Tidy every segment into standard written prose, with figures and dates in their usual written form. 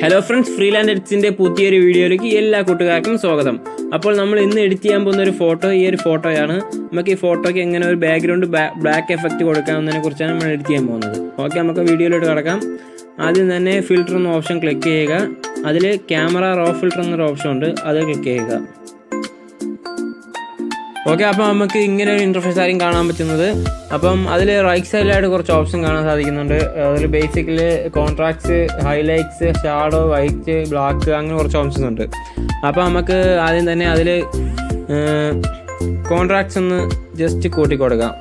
Hello friends, freelance എഡിറ്റ്സിൻ്റെ പുതിയൊരു വീഡിയോയിലേക്ക് എല്ലാ കൂട്ടുകാർക്കും സ്വാഗതം. അപ്പോൾ നമ്മൾ ഇന്ന് എഡിറ്റ് ചെയ്യാൻ പോകുന്ന ഒരു ഫോട്ടോ ഈ ഒരു ഫോട്ടോയാണ്. നമുക്ക് ഈ ഫോട്ടോയ്ക്ക് എങ്ങനെ ഒരു ബാക്ക്ഗ്രൗണ്ട് ബ്ലാക്ക് എഫക്റ്റ് കൊടുക്കാമെന്നതിനെ കുറിച്ചാണ് നമ്മൾ എഡിറ്റ് ചെയ്യാൻ പോകുന്നത്. ഓക്കെ, നമുക്ക് വീഡിയോയിലോട്ട് കിടക്കാം. ആദ്യം തന്നെ ഫിൽറ്റർ എന്ന ഓപ്ഷൻ ക്ലിക്ക് ചെയ്യുക. അതിൽ ക്യാമറ റോ ഫിൽറ്റർ എന്നൊരു ഓപ്ഷൻ ഉണ്ട്, അത് ക്ലിക്ക് ചെയ്യുക. ഓക്കെ, അപ്പോൾ നമുക്ക് ഇങ്ങനെ ഒരു ഇൻ്റർഫേസ് ആയിരിക്കും കാണാൻ പറ്റുന്നത്. അപ്പം അതിൽ റൈറ്റ് സൈഡിലായിട്ട് കുറച്ച് ഓപ്ഷൻ കാണാൻ സാധിക്കുന്നുണ്ട്. അതിൽ basically contracts, highlights, shadow, white, black, അങ്ങനെ കുറച്ച് ഓപ്ഷൻസ് ഉണ്ട്. അപ്പോൾ നമുക്ക് ആദ്യം തന്നെ അതിൽ കോൺട്രാക്ട്സ് ഒന്ന് ജസ്റ്റ് കൂട്ടി കൊടുക്കാം.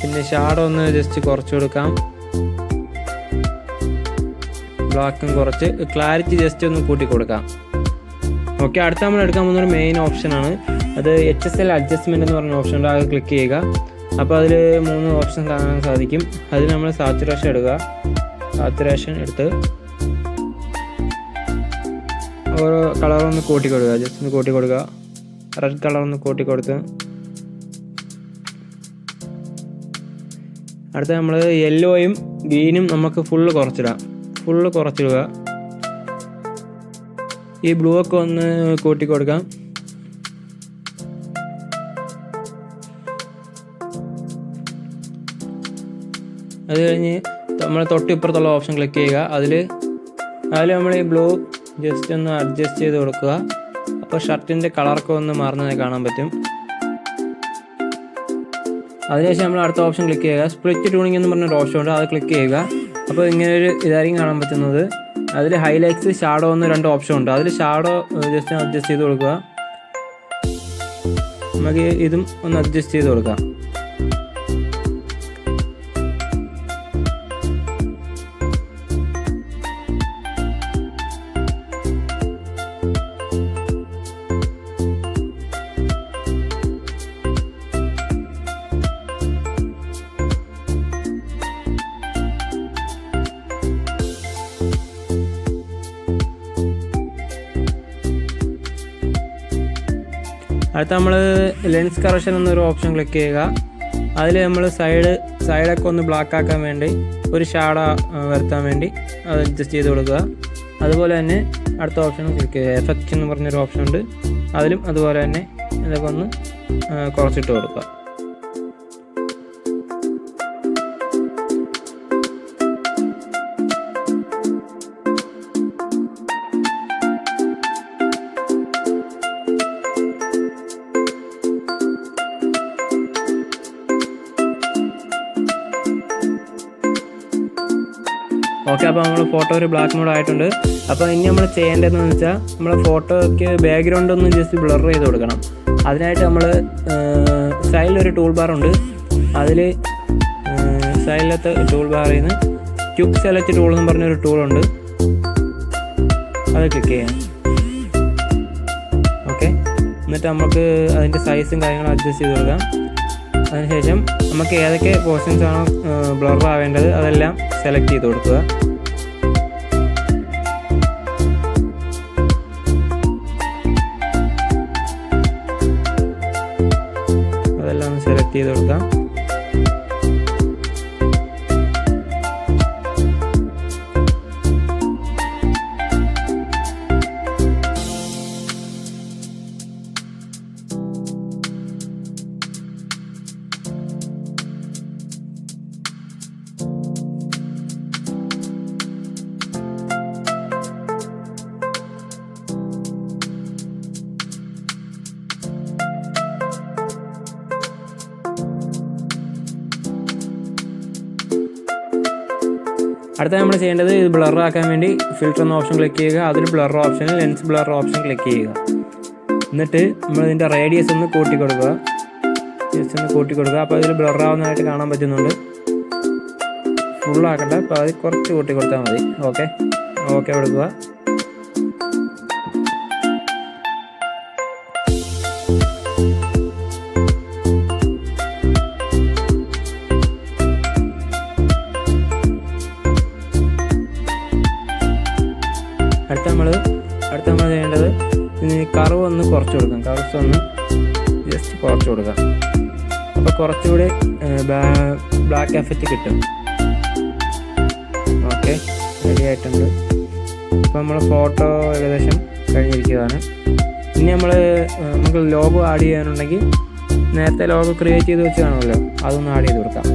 പിന്നെ ഷാഡോ ഒന്ന് ജസ്റ്റ് കുറച്ച് കൊടുക്കാം. ബ്ലാക്കും കുറച്ച്, ക്ലാരിറ്റി ജസ്റ്റ് ഒന്ന് കൂട്ടി കൊടുക്കാം. ഓക്കെ, അടുത്ത നമ്മൾ എടുക്കാൻ പോകുന്ന ഒരു മെയിൻ ഓപ്ഷനാണ്. അത് HSL അഡ്ജസ്റ്റ്മെൻറ്റ് എന്ന് പറഞ്ഞ ഓപ്ഷൻ ഉണ്ട്, അത് ക്ലിക്ക് ചെയ്യുക. അപ്പോൾ അതിൽ 3 ഓപ്ഷൻ കാണാൻ സാധിക്കും. അതിൽ നമ്മൾ സാച്ചുറേഷൻ എടുക്കുക. സാച്ചുറേഷൻ എടുത്ത് ഓരോ കളറൊന്ന് കൂട്ടി കൊടുക്കുക. ജസ്റ്റ് ഒന്ന് കൂട്ടി കൊടുക്കുക. റെഡ് കളറൊന്ന് കൂട്ടി കൊടുത്ത് അടുത്ത നമ്മൾ യെല്ലോയും ഗ്രീനും നമുക്ക് ഫുള്ള് കുറച്ചിടുക. ഈ ബ്ലൂ ഒക്കെ ഒന്ന് കൂട്ടി കൊടുക്കാം. അത് കഴിഞ്ഞ് നമ്മൾ തൊട്ടിപ്പുറത്തുള്ള ഓപ്ഷൻ ക്ലിക്ക് ചെയ്യുക. അതിൽ നമ്മൾ ഈ ബ്ലൂ ജസ്റ്റ് ഒന്ന് അഡ്ജസ്റ്റ് ചെയ്ത് കൊടുക്കുക. അപ്പോൾ ഷർട്ടിൻ്റെ കളറൊക്കെ ഒന്ന് മാറുന്നതായി കാണാൻ പറ്റും. അതിനുശേഷം നമ്മൾ അടുത്ത ഓപ്ഷൻ ക്ലിക്ക് ചെയ്യുക. സ്പ്ലിറ്റ് ട്യൂണിംഗ് എന്ന് പറഞ്ഞൊരു ഓപ്ഷൻ ഉണ്ട്, അത് ക്ലിക്ക് ചെയ്യുക. അപ്പോൾ ഇങ്ങനെ ഒരു ഇതായിരിക്കും കാണാൻ പറ്റുന്നത്. അതിൽ ഹൈലൈറ്റ്സ്, ഷാഡോ എന്ന് 2 ഓപ്ഷൻ ഉണ്ട്. അതിൽ ഷാഡോ ജസ്റ്റ് അഡ്ജസ്റ്റ് ചെയ്ത് കൊടുക്കുക. നമുക്ക് ഇതും ഒന്ന് അഡ്ജസ്റ്റ് ചെയ്ത് കൊടുക്കാം. അടുത്ത നമ്മൾ ലെൻസ് കറക്ഷൻ എന്നൊരു ഓപ്ഷൻ ക്ലിക്ക് ചെയ്യുക. അതിൽ നമ്മൾ സൈഡൊക്കെ ഒന്ന് ബ്ലാക്ക് ആക്കാൻ വേണ്ടി ഒരു ഷാഡോ വരുത്താൻ വേണ്ടി അത് അഡ്ജസ്റ്റ് ചെയ്ത് കൊടുക്കുക. അതുപോലെ തന്നെ അടുത്ത ഓപ്ഷൻ ക്ലിക്ക് ചെയ്യുക. എഫക്റ്റ് എന്ന് പറഞ്ഞൊരു ഓപ്ഷൻ ഉണ്ട്, അതിലും അതുപോലെ തന്നെ ഇതൊക്കെ ഒന്ന് കുറച്ചിട്ട് കൊടുക്കുക. ഓക്കെ, അപ്പോൾ നമ്മൾ ഫോട്ടോ ഒരു ബ്ലാക്ക് മോഡ് ആയിട്ടുണ്ട്. അപ്പോൾ ഇനി നമ്മൾ ചെയ്യേണ്ടതെന്ന് വെച്ചാൽ നമ്മൾ ഫോട്ടോയ്ക്ക് ബാക്ക്ഗ്രൗണ്ട് ഒന്ന് ജസ്റ്റ് ബ്ലർ ചെയ്ത് കൊടുക്കണം. അതിനായിട്ട് നമ്മൾ സൈഡിലൊരു ടൂൾ ബാർ ഉണ്ട്. അതിൽ സൈഡിലത്തെ ടൂൾ ബാറിൽ നിന്ന് ക്വിക്ക് സെലക്ട് ടൂൾ എന്ന് പറഞ്ഞൊരു ടൂളുണ്ട്, അത് ക്ലിക്ക് ചെയ്യാം. ഓക്കെ, എന്നിട്ട് നമുക്ക് അതിൻ്റെ സൈസും കാര്യങ്ങളും അഡ്ജസ്റ്റ് ചെയ്ത് കൊടുക്കാം. അതിനുശേഷം നമുക്ക് ഏതൊക്കെ പോർഷൻസ് ആണോ ബ്ലർ ആവേണ്ടത് അതെല്ലാം സെലക്ട് ചെയ്ത് കൊടുക്കുക. അതെല്ലാം സെലക്ട് ചെയ്ത് കൊടുക്കാം. അടുത്ത നമ്മൾ ചെയ്യേണ്ടത് ഇത് ബ്ലർ ആക്കാൻ വേണ്ടി ഫിൽറ്റർ എന്ന ഓപ്ഷൻ ക്ലിക്ക് ചെയ്യുക. അതിൽ ബ്ലർ ഓപ്ഷനിൽ ലെൻസ് ബ്ലർ ഓപ്ഷൻ ക്ലിക്ക് ചെയ്യുക. എന്നിട്ട് നമ്മൾ ഇതിൻ്റെ റേഡിയസ് ഒന്ന് കൂട്ടി കൊടുക്കുക. അപ്പോൾ അതിൽ ബ്ലർ ആവുന്നതായിട്ട് കാണാൻ പറ്റുന്നുണ്ട്. ഫുള്ളാക്കണ്ട, അപ്പോൾ അത് കുറച്ച് കൂട്ടി കൊടുത്താൽ മതി. ഓക്കെ കൊടുക്കുക. അടുത്ത നമ്മൾ ചെയ്യേണ്ടത് കർവ് ഒന്ന് കുറച്ച് കൊടുക്കാം. കർവ്സ് ഒന്ന് ജസ്റ്റ് കുറച്ച് കൊടുക്കാം. അപ്പോൾ കുറച്ചുകൂടി ബ്ലാക്ക് എഫക്റ്റ് കിട്ടും. ഓക്കെ, റെഡി ആയിട്ടുണ്ട്. അപ്പോൾ നമ്മൾ ഫോട്ടോ ഏകദേശം കഴിഞ്ഞിരിക്കുകയാണ്. ഇനി നമുക്ക് ലോഗോ ആഡ് ചെയ്യാനുണ്ടെങ്കിൽ നേരത്തെ ലോഗോ ക്രിയേറ്റ് ചെയ്ത് വെച്ച് കാണുമല്ലോ, അതൊന്ന് ആഡ് ചെയ്ത് കൊടുക്കാം.